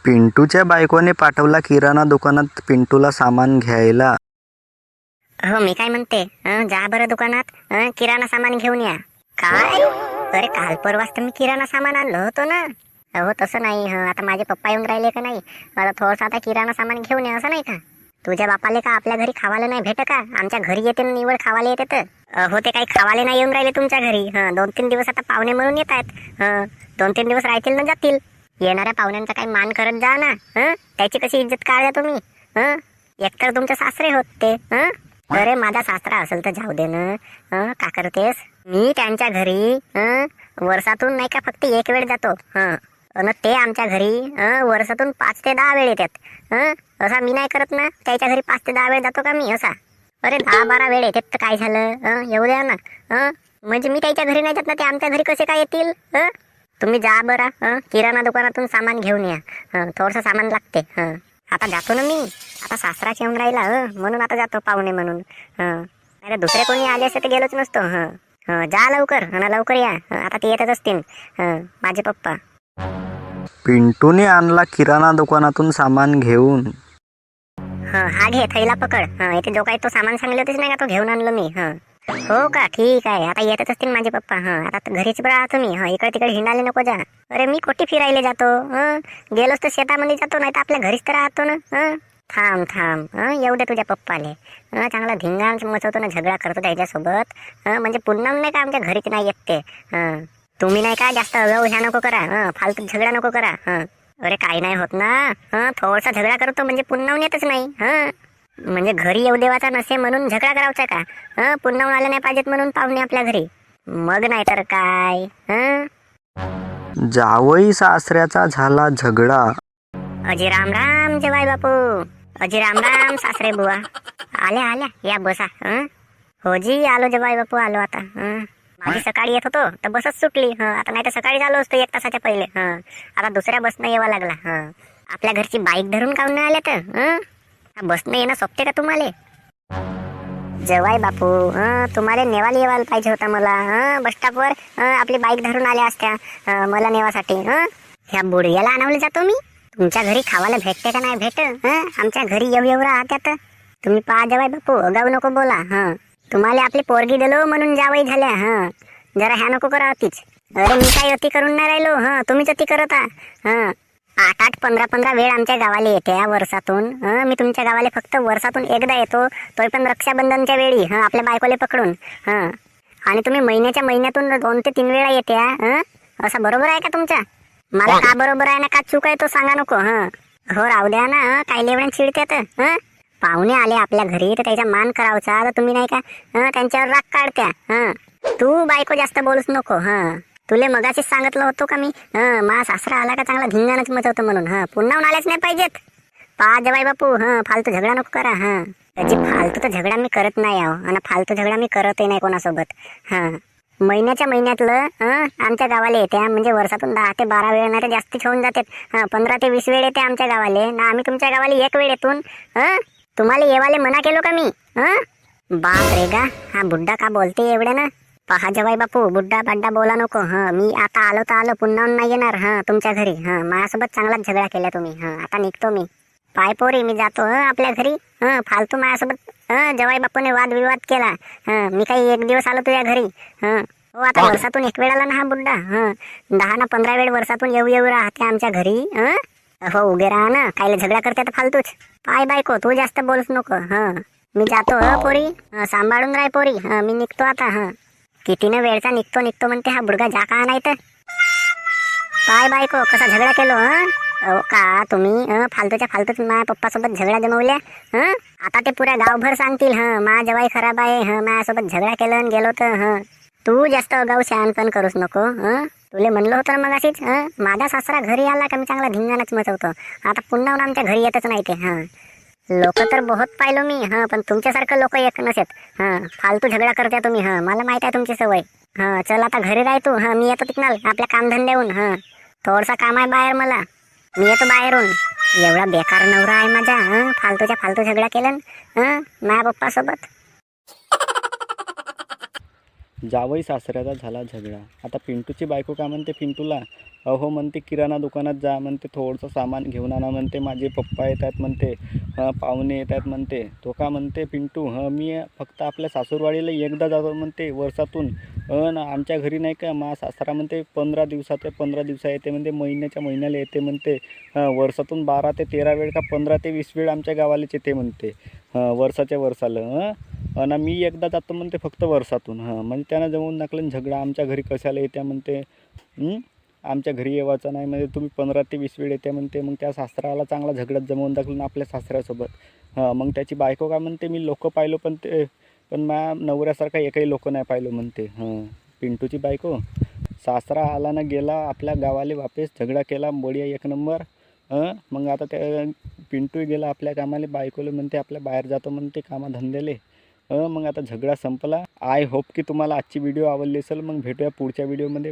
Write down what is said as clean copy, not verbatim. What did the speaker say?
पिंटूच्या बायकोने पाठवला किराणा दुकानात पिंटूला सामान घ्यायला. हो मी काय म्हणते, जा बरं दुकानात, किराणा सामान घेऊन या. काय? अरे काल परवाच तर मी किराणा सामान आणलं होतं ना. हो तसं नाही, आता माझे पप्पा येऊन राहिले का नाही, मला थोडंसं आता किराणा सामान घेऊन या, असं नाही का? तुझ्या बापाले का आपल्या घरी खावायला नाही भेट का? आमच्या घरी येते ना, निवड खावायला येते तर. हो ते काही खावाले नाही येऊन राहिले तुमच्या घरी. 2-3 दिवस आता पाहुणे म्हणून येत आहेत. 2-3 दिवस राहतील ना जातील. येणाऱ्या पाहुण्यांचा काही मान करत जा ना. त्याची कशी इज्जत काढल्या तुम्ही. एकतर तुमचे सासरे होत ते. अरे माझा सासरा असेल तर जाऊ दे ना. का करतेस? मी त्यांच्या घरी वर्षातून नाही का फक्त एक वेळ जातो. आणि ते आमच्या घरी वर्षातून 5 ते 10 वेळ येतात. असा मी नाही करत ना. त्याच्या घरी 5 ते 10 वेळ जातो का मी असा? अरे 10-12 वेळ येतात तर काय झालं? येऊ द्या ना. म्हणजे मी त्याच्या घरी नाही जात ना, ते आमच्या घरी कसे काय येतील? तुम्ही जा बरं, किराणा दुकानातून सामान घेऊन या. थोडंसं सामान लागते. आता जातो ना मी. आता सासराच येऊन राहिला, म्हणून आता जातो पाहुणे म्हणून. अरे दुसरे कोणी आले असते तर गेलोच नसतो. जा लवकर, लवकर या. आता ते येतच असतील माझे पप्पा. पिंटूने आणला किराणा दुकानातून सामान घेऊन. हा घे थैला पकड. इथे जो काही तो सामान सांगले होतेच नाही का, तो घेऊन आणलो मी. हो का, ठीक आहे. आता येतच असतील माझे पप्पा. आता घरीच बरं तुम्ही. इकडे तिकडे हिंडाले नको जा. अरे मी कोठी फिरायला जातो? गेलोच तर शेतामध्ये जातो, नाही तर आपल्या घरीच तर राहतो ना. थांब एवढे तुझ्या पप्पाले चांगला धिंगाण मचवतो ना, झगडा करतो त्याच्यासोबत. म्हणजे पुन्हा नाही का आमच्या घरीच नाही येत ते. तुम्ही नाही का जास्त अगाऊ ह्या नको करा. फालतू झगडा नको करा. अरे काही नाही होत ना. थोडासा झगडा करतो म्हणजे पुन्हा येतच नाही. म्हणजे घरी येऊ देवाचा नसे म्हणून झगडा करायचा का? पुन्हा आले नाही पाहिजेत म्हणून पाहुणे आपल्या घरी. मग नाही तर काय. जावई सासऱ्याचा झाला झगडा. अजी राम राम जवाई बापू. अजी राम राम सासरे बुवा. आल्या या बसा. हो जी आलो जवाई बापू, आलो आता. माझी सकाळी येत होतो तर बसच सुटली. आता नाही तर सकाळी आलो असतो 1 तासाच्या पहिले. आता दुसऱ्या बसनं यावं लागला. आपल्या घरची बाईक धरून काऊन नाही आल्या तर? बसनं येणं सोपते का तुम्हाला? जवाई बापू, तुम्हाला नेवाला येवायला पाहिजे होता मला. बस स्टॉपवर आपली बाईक धरून आल्या असत्या मला नेवासाठी. ह्या बुडग्याला आणावले जातो मी. तुमच्या घरी खावायला भेटते का नाही भेट? आमच्या घरी येऊ राहत्यात. तुम्ही पहा जवाई बापू, अगाऊ नको बोला. तुम्हाला आपली पोरगी दिलो म्हणून जावई झाल्या. जरा ह्या नको करा अतीच. अरे मी काही अति करून नाही राहिलो. तुम्हीच अति करत आहात. 8-8, 15-15 वेळ आमच्या गावाला येते वर्षातून. मी तुमच्या गावाला फक्त वर्षातून एकदा येतो, तोही पण रक्षाबंधनच्या वेळी आपल्या बायकोले पकडून. आणि तुम्ही महिन्यातून 2 ते 3 वेळा येते. असं बरोबर आहे का तुमच्या? मला का बरोबर आहे ना का चूक आहे तो सांगा नको. हो राहू द्या ना, काही लेवड्या चिडत्यात. पाहुणे आले आपल्या घरी तर त्याचा मान करावचा, तर तुम्ही नाही का त्यांच्यावर राग काढत्या. तू बायको जास्त बोलूच नको. तुले मगाशीच सांगितलं होतो का मी, मा सासरा आला का चांगला धिंगाणच मचवतो म्हणून. पुन्हा आल्याच नाही पाहिजेत. पा जवाई बापू, फालतू झगडा नको करा. त्याची फालतू तर झगडा मी करत नाही आहो, आणि फालतू झगडा मी करतही नाही कोणासोबत. महिन्यातलं आमच्या गावाला येते, म्हणजे वर्षातून 10 ते 12 वेळ नाही तर जास्तीच होऊन जाते. 15 ते 20 वेळ येते आमच्या गावाले ना. आम्ही तुमच्या गावाला 1 वेळ येतून तुम्हाला येवाले मना केलो का मी? बाप रे गा, हा बुड्ढा का बोलते एवढे ना. पहा जवाई बापू, बुड्ढा बाड्डा बोला नको. मी आता आलो तर आलो, पुन्हा नाही येणार तुमच्या घरी. माझ्यासोबत चांगलाच झगडा केला तुम्ही. आता निघतो मी. पाय पोरी, मी जातो आपल्या घरी. फालतू माझ्यासोबत जवाई बापूने वादविवाद केला. मी काही 1 दिवस आलो तुझ्या घरी. हो आता वर्षातून 1 वेळ आला ना हा बुड्ढा. 10 ना 15 वेळ वर्षातून येऊ राहते आमच्या घरी. हो उभे राहा ना, कायले झगडा करते तर फालतूच. पाय बायको, तू जास्त बोलूच नको. मी जातो पोरी. सांभाळून राह पोरी. मी निघतो आता. कितीनं वेळचा निघतो म्हणते हा बुडगा, जा का नाही तर. पाय बायको, कसा झगडा केलो. हो का तुम्ही फालतूच माझ्या पप्पासोबत झगडा जमवल्या. आता ते पुऱ्या गावभर सांगतील मा जवाई खराब आहे, माझ्यासोबत झगडा केलं आणि गेलो तर. तू जास्त अगाऊ शहाणपण करूच नको. तुले म्हणलं होतं ना मगाशीच, माझा सासरा घरी आला का मी चांगला धिंगाणाच मचवतो. आता पुन्हा आमच्या घरी येतच नाही ते. लोक तर बहुत पाहिलो मी. पण तुमच्यासारखं लोक एक नसेत. फालतू झगडा करत्या तुम्ही. मला माहित आहे तुमची सवय. चल आता घरी राह तू. मी येतो तिकनाल आपल्या कामधंद्याहून. थोडसा काम आहे बाहेर मला, मी येतो बाहेरून. एवढा बेकार नवरा आहे माझा. फालतू झगडा केला माझ्या पप्पा सोबत. जावई सासऱ्याचा झाला झगडा. आता पिंटूची बायको काय म्हणते पिंटूला, अहो म्हणते किराणा दुकानात जा म्हणते, थोडंसं सामान घेऊन आणा म्हणते, माझे पप्पा येत आहेत म्हणते, पाहुणे येत आहेत म्हणते. तो का म्हणते पिंटू, मी फक्त आपल्या सासूरवाडीला एकदा जातो म्हणते वर्षातून. आमच्या घरी नाही का मा सासरा म्हणते 15 दिवसा येते म्हणते, महिन्याला येते म्हणते. वर्षातून 12 ते 13 वेळ का 15 ते 20 वेळ आमच्या गावालाच येते म्हणते, वर्षाच्या वर्षाला. आणि मी एकदा जातो म्हणते फक्त वर्षातून. म्हणजे त्यानं जमवून टाकलं झगडा, आमच्या घरी कशाला येत्या म्हणते, आमच्या घरी येवायचं नाही म्हणजे तुम्ही 15 ते 20 वेळ येते म्हणते. मग त्या सासऱ्याला चांगला झगड्यात जमवून टाकलं ना आपल्या सासऱ्यासोबत. मग त्याची बायको काय म्हणते, मी लोक पाहिलो पण माझ्या नवऱ्यासारखा एकही लोक नाही पाहिलो म्हणते. पिंटूची बायको. सासरा आला ना गेला आपल्या गावाले वापस, झगडा केला बढिया 1 नंबर. मग आता त्या पिंटू गेला आपल्या कामाला, बायकोला म्हणते आपल्या बाहेर जातो म्हणते कामाधंद्याले. मग आता झगडा संपला. आय होप की तुम्हाला आजची व्हिडिओ आवडली असेल. मग भेटूया पुढच्या व्हिडिओमध्ये.